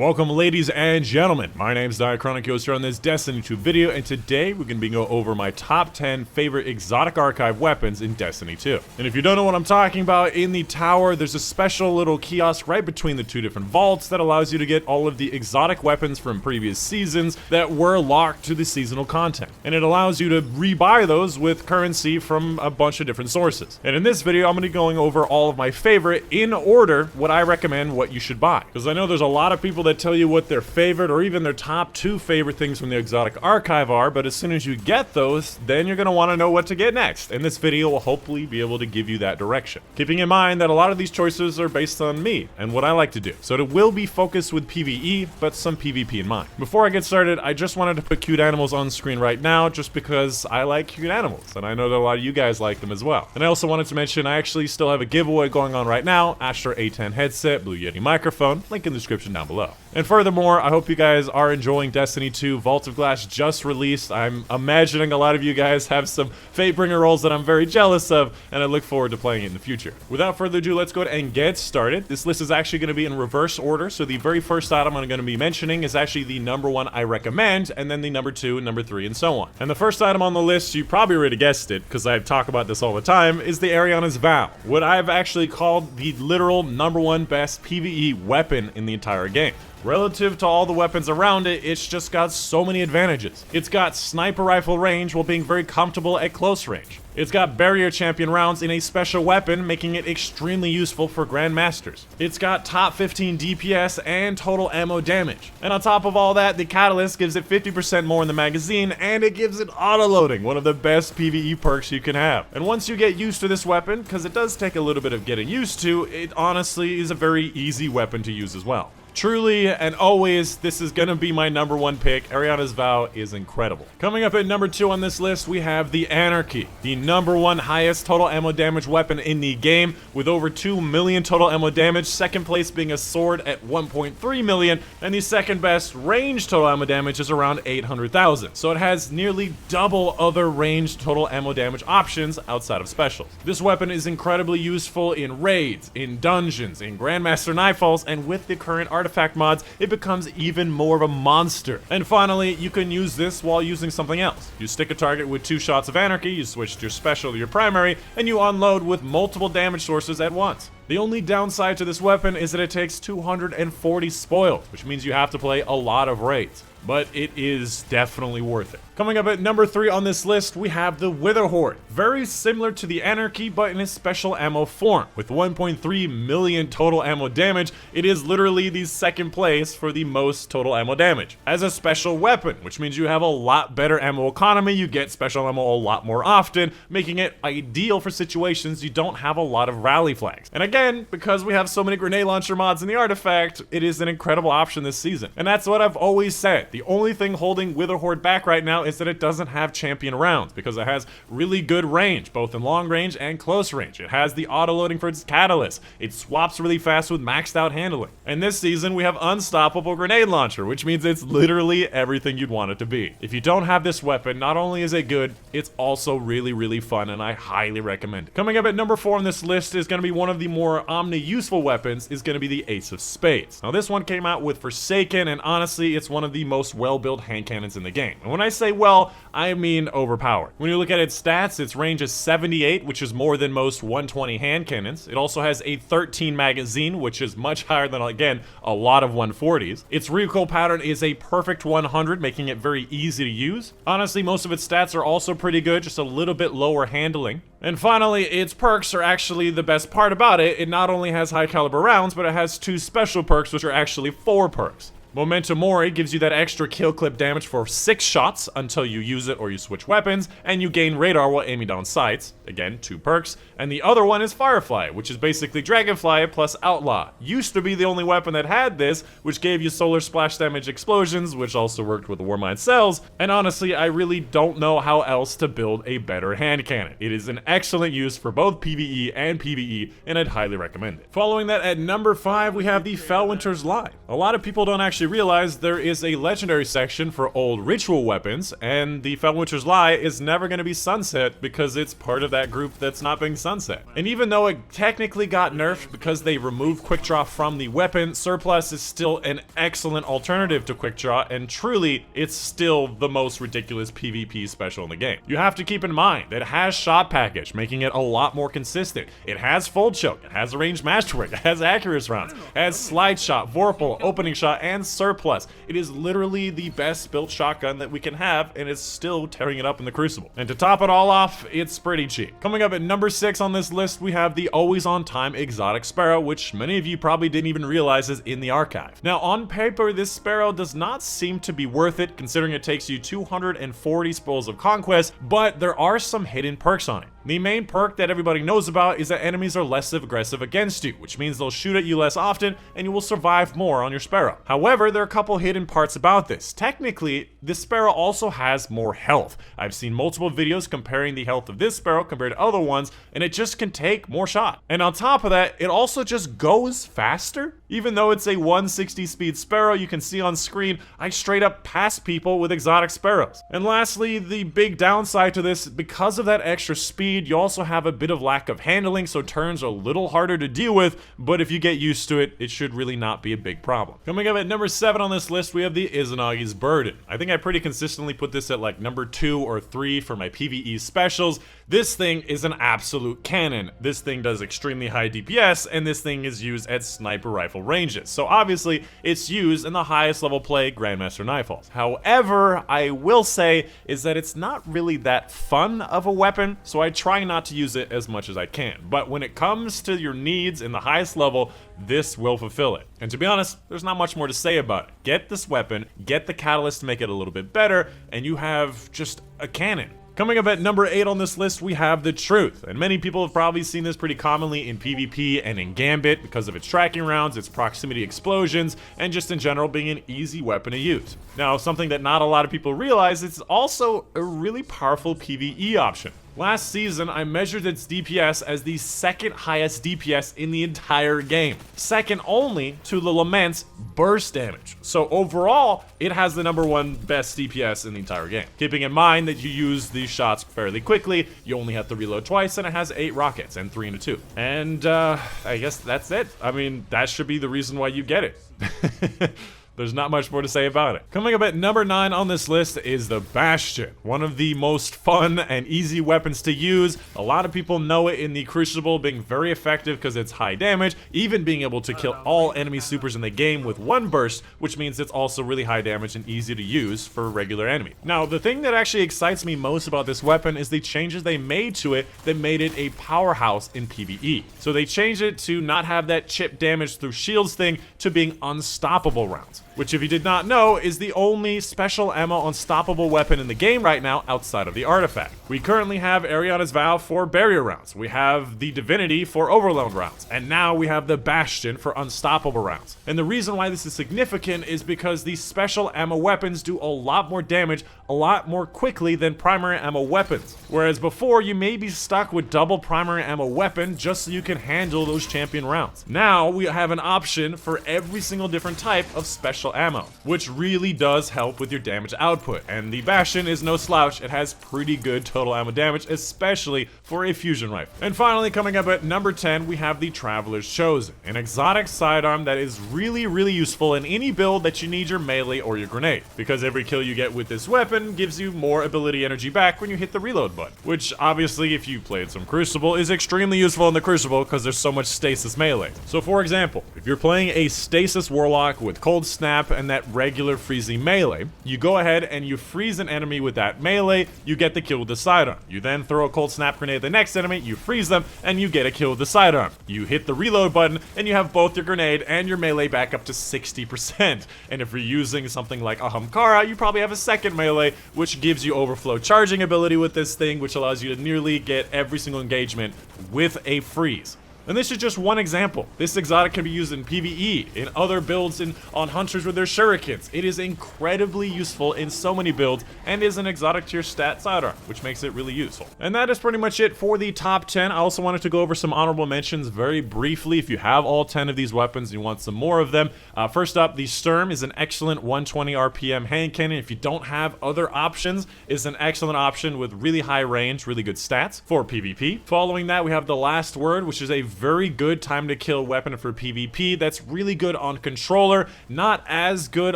Welcome ladies and gentlemen, my name is Dychronic here on this Destiny 2 video, and today we're going to be going over my top 10 favorite exotic archive weapons in Destiny 2. And if you don't know what I'm talking about, in the tower there's a special little kiosk right between the two different vaults that allows you to get all of the exotic weapons from previous seasons that were locked to the seasonal content. And it allows you to rebuy those with currency from a bunch of different sources. And in this video I'm going to be going over all of my favorite in order, what I recommend what you should buy. Because I know there's a lot of people that tell you what their favorite or even their top 2 favorite things from the exotic archive are, but as soon as you get those, then you're going to want to know what to get next, and this video will hopefully be able to give you that direction. Keeping in mind that a lot of these choices are based on me and what I like to do, so it will be focused with PvE, but some PvP in mind. Before I get started, I just wanted to put cute animals on screen right now, just because I like cute animals, and I know that a lot of you guys like them as well. And I also wanted to mention I actually still have a giveaway going on right now: Astra A10 headset, Blue Yeti microphone, link in the description down below. And furthermore, I hope you guys are enjoying Destiny 2. Vault of Glass just released. I'm imagining a lot of you guys have some Fatebringer rolls that I'm very jealous of, and I look forward to playing it in the future. Without further ado, let's go ahead and get started. This list is actually going to be in reverse order, so the very first item I'm going to be mentioning is actually the number 1 I recommend, and then the number 2 and number 3 and so on. And the first item on the list, you probably already guessed it, because I talk about this all the time, is the Arias Vow, what I've actually called the literal number 1 best PvE weapon in the entire game. Relative to all the weapons around it, it's just got so many advantages. It's got sniper rifle range while being very comfortable at close range. It's got barrier champion rounds in a special weapon, making it extremely useful for Grandmasters. It's got top 15 DPS and total ammo damage. And on top of all that, the Catalyst gives it 50% more in the magazine, and it gives it auto-loading, one of the best PvE perks you can have. And once you get used to this weapon, because it does take a little bit of getting used to, it honestly is a very easy weapon to use as well. Truly and always, this is gonna be my number 1 pick. Arias Vow is incredible. Coming up at number 2 on this list, we have the Anarchy, the number 1 highest total ammo damage weapon in the game, with over 2 million total ammo damage, second place being a sword at 1.3 million, and the second best range total ammo damage is around 800,000. So it has nearly double other ranged total ammo damage options outside of specials. This weapon is incredibly useful in raids, in dungeons, in Grandmaster Nightfalls, and with the current artifact mods, it becomes even more of a monster. And finally, you can use this while using something else. You stick a target with 2 shots of Anarchy, you switch your special to your primary, and you unload with multiple damage sources at once. The only downside to this weapon is that it takes 240 spoils, which means you have to play a lot of raids. But it is definitely worth it. Coming up at number 3 on this list, we have the Wither Horde. Very similar to the Anarchy, but in a special ammo form. With 1.3 million total ammo damage, it is literally the second place for the most total ammo damage. As a special weapon, which means you have a lot better ammo economy, you get special ammo a lot more often, making it ideal for situations you don't have a lot of rally flags. And again, because we have so many grenade launcher mods in the artifact, it is an incredible option this season. And that's what I've always said. The only thing holding Wither Horde back right now is that it doesn't have champion rounds, because it has really good range, both in long range and close range. It has the auto-loading for its Catalyst. It swaps really fast with maxed out handling. And this season we have unstoppable grenade launcher, which means it's literally everything you'd want it to be. If you don't have this weapon, not only is it good, it's also really fun, and I highly recommend it. Coming up at number 4 on this list is going to be one of the more omni-useful weapons, is going to be the Ace of Spades. Now this one came out with Forsaken, and honestly it's one of the most well-built hand cannons in the game. And when I say well, I mean overpowered. When you look at its stats, its range is 78, which is more than most 120 hand cannons. It also has a 13 magazine, which is much higher than, again, a lot of 140s. Its recoil pattern is a perfect 100, making it very easy to use. Honestly, most of its stats are also pretty good, just a little bit lower handling. And finally, its perks are actually the best part about it. It not only has high caliber rounds, but it has 2 special perks, which are actually 4 perks. Memento Mori gives you that extra kill clip damage for 6 shots until you use it or you switch weapons, and you gain radar while aiming down sights. Again, 2 perks. And the other one is Firefly, which is basically Dragonfly plus Outlaw. Used to be the only weapon that had this, which gave you solar splash damage explosions, which also worked with the Warmind cells. And honestly, I really don't know how else to build a better hand cannon. It is an excellent use for both PvE and PvE, and I'd highly recommend it. Following that, at number 5, we have the Felwinter's Lie. A lot of people don't actually actually realized there is a legendary section for old ritual weapons, and the Felwinter's Lie is never going to be sunset because it's part of that group that's not being sunset. And even though it technically got nerfed because they removed quick draw from the weapon, Surplus is still an excellent alternative to quick draw, and truly, it's still the most ridiculous PvP special in the game. You have to keep in mind that it has shot package, making it a lot more consistent. It has full choke, it has a ranged masterwork, it has accurate rounds, it has slide shot, vorpal, opening shot, and surplus. It is literally the best built shotgun that we can have, and it's still tearing it up in the Crucible. And to top it all off, it's pretty cheap. Coming up at number 6 on this list, we have the always on time exotic Sparrow, which many of you probably didn't even realize is in the archive. Now on paper, this Sparrow does not seem to be worth it, considering it takes you 240 spoils of conquest, but there are some hidden perks on it. The main perk that everybody knows about is that enemies are less aggressive against you, which means they'll shoot at you less often and you will survive more on your Sparrow. However, there are a couple hidden parts about this. Technically, this Sparrow also has more health. I've seen multiple videos comparing the health of this Sparrow compared to other ones, and it just can take more shot. And on top of that, it also just goes faster. Even though it's a 160 speed Sparrow, you can see on screen, I straight up pass people with exotic Sparrows. And lastly, the big downside to this, because of that extra speed, you also have a bit of lack of handling, so turns are a little harder to deal with, but if you get used to it, it should really not be a big problem. Coming up at number 7 on this list, we have the Izanagi's Burden. I think I pretty consistently put this at like number 2 or 3 for my PvE specials. This thing is an absolute cannon. This thing does extremely high DPS, and this thing is used at sniper rifle ranges. So obviously, it's used in the highest level play Grandmaster Nightfalls. However, I will say is that it's not really that fun of a weapon, so I try not to use it as much as I can. But when it comes to your needs in the highest level, this will fulfill it. And to be honest, there's not much more to say about it. Get this weapon, get the catalyst to make it a little bit better, and you have just a cannon. Coming up at number 8 on this list, we have the Truth, and many people have probably seen this pretty commonly in PvP and in Gambit because of its tracking rounds, its proximity explosions, and just in general being an easy weapon to use. Now, something that not a lot of people realize, it's also a really powerful PvE option. Last season, I measured its DPS as the second highest DPS in the entire game, second only to the Lament's burst damage. So overall, it has the number 1 best DPS in the entire game. Keeping in mind that you use these shots fairly quickly, you only have to reload twice, and it has 8 rockets and 3 into 2. And I guess that's it. I mean, that should be the reason why you get it. There's not much more to say about it. Coming up at number 9 on this list is the Bastion, one of the most fun and easy weapons to use. A lot of people know it in the Crucible, being very effective because it's high damage, even being able to kill all enemy supers in the game with 1 burst, which means it's also really high damage and easy to use for regular enemy. Now, the thing that actually excites me most about this weapon is the changes they made to it that made it a powerhouse in PvE. So they changed it to not have that chip damage through shields thing to being unstoppable rounds, which, if you did not know, is the only special ammo unstoppable weapon in the game right now outside of the artifact. We currently have Arias Vow for barrier rounds, we have the Divinity for overload rounds, and now we have the Bastion for unstoppable rounds. And the reason why this is significant is because these special ammo weapons do a lot more damage a lot more quickly than primary ammo weapons. Whereas before, you may be stuck with double primary ammo weapon just so you can handle those champion rounds. Now we have an option for every single different type of special ammo, which really does help with your damage output. And the Bastion is no slouch, it has pretty good total ammo damage, especially for a fusion rifle. And finally, coming up at number 10, we have the Traveler's Chosen, an exotic sidearm that is really useful in any build that you need your melee or your grenade, because every kill you get with this weapon gives you more ability energy back when you hit the reload button, which obviously, if you played some Crucible, is extremely useful in the Crucible because there's so much stasis melee. So for example, if you're playing a stasis warlock with cold snap and that regular freezing melee, you go ahead and you freeze an enemy with that melee, you get the kill with the sidearm. You then throw a cold snap grenade at the next enemy, you freeze them, and you get a kill with the sidearm. You hit the reload button, and you have both your grenade and your melee back up to 60%. And if you're using something like a Hamkara, you probably have a second melee, which gives you overflow charging ability with this thing, which allows you to nearly get every single engagement with a freeze. And this is just one example. This exotic can be used in PvE, in other builds, on hunters with their shurikens. It is incredibly useful in so many builds, and is an exotic tier stat sidearm, which makes it really useful. And that is pretty much it for the top 10. I also wanted to go over some honorable mentions very briefly. If you have all 10 of these weapons and you want some more of them, first up, the Sturm is an excellent 120 RPM hand cannon. If you don't have other options, it's an excellent option with really high range, really good stats for PvP. Following that, we have the Last Word, which is a very good time to kill weapon for PvP. That's really good on controller, not as good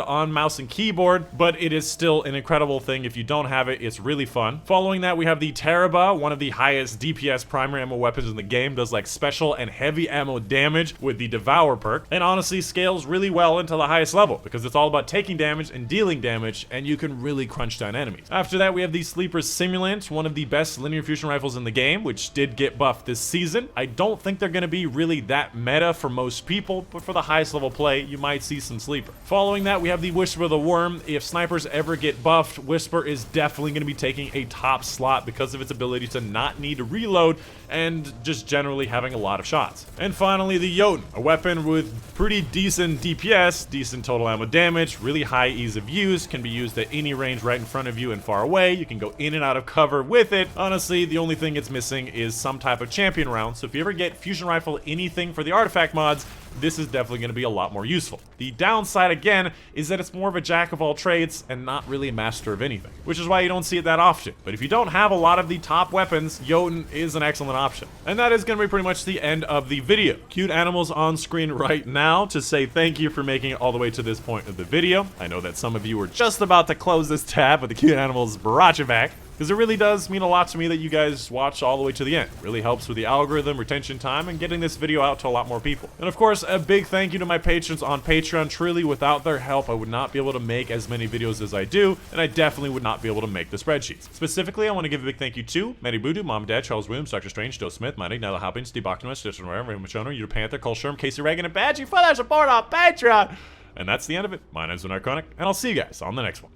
on mouse and keyboard, but it is still an incredible thing. If you don't have it, it's really fun. Following that, we have the Taraba, one of the highest DPS primary ammo weapons in the game, does like special and heavy ammo damage with the Devour perk, and honestly scales really well into the highest level because it's all about taking damage and dealing damage, and you can really crunch down enemies. After that, we have the Sleeper Simulant, one of the best linear fusion rifles in the game, which did get buffed this season. I don't think they're going to be really that meta for most people, but for the highest level play, you might see some Sleeper. Following that, we have the Whisper the Worm. If snipers ever get buffed, Whisper is definitely going to be taking a top slot because of its ability to not need to reload and just generally having a lot of shots. And finally, the Jotun, a weapon with pretty decent DPS, decent total ammo damage, really high ease of use, can be used at any range right in front of you and far away. You can go in and out of cover with it. Honestly, the only thing it's missing is some type of champion round, so if you ever get fusion rifle anything for the artifact mods, this is definitely going to be a lot more useful. The downside, again, is that it's more of a jack of all trades and not really a master of anything, which is why you don't see it that often. But if you don't have a lot of the top weapons, Jotun is an excellent option. And that is going to be pretty much the end of the video. Cute animals on screen right now to say thank you for making it all the way to this point of the video. I know that some of you were just about to close this tab, but the cute animals brought you back, because it really does mean a lot to me that you guys watch all the way to the end. It really helps with the algorithm, retention time, and getting this video out to a lot more people. And of course, a big thank you to my patrons on Patreon. Truly, without their help, I would not be able to make as many videos as I do, and I definitely would not be able to make the spreadsheets. Specifically, I want to give a big thank you to Mary Voodoo, Mom and Dad, Charles Williams, Dr. Strange, Joe Smith, Mike, Nella Hoppins, Steve Bachman, Stitcher Rare, Raymond Machoner, Uter Panther, Cole Sherm, Casey Reagan, and Badgie for their support on Patreon. And that's the end of it. My name's Anarchy, and I'll see you guys on the next one.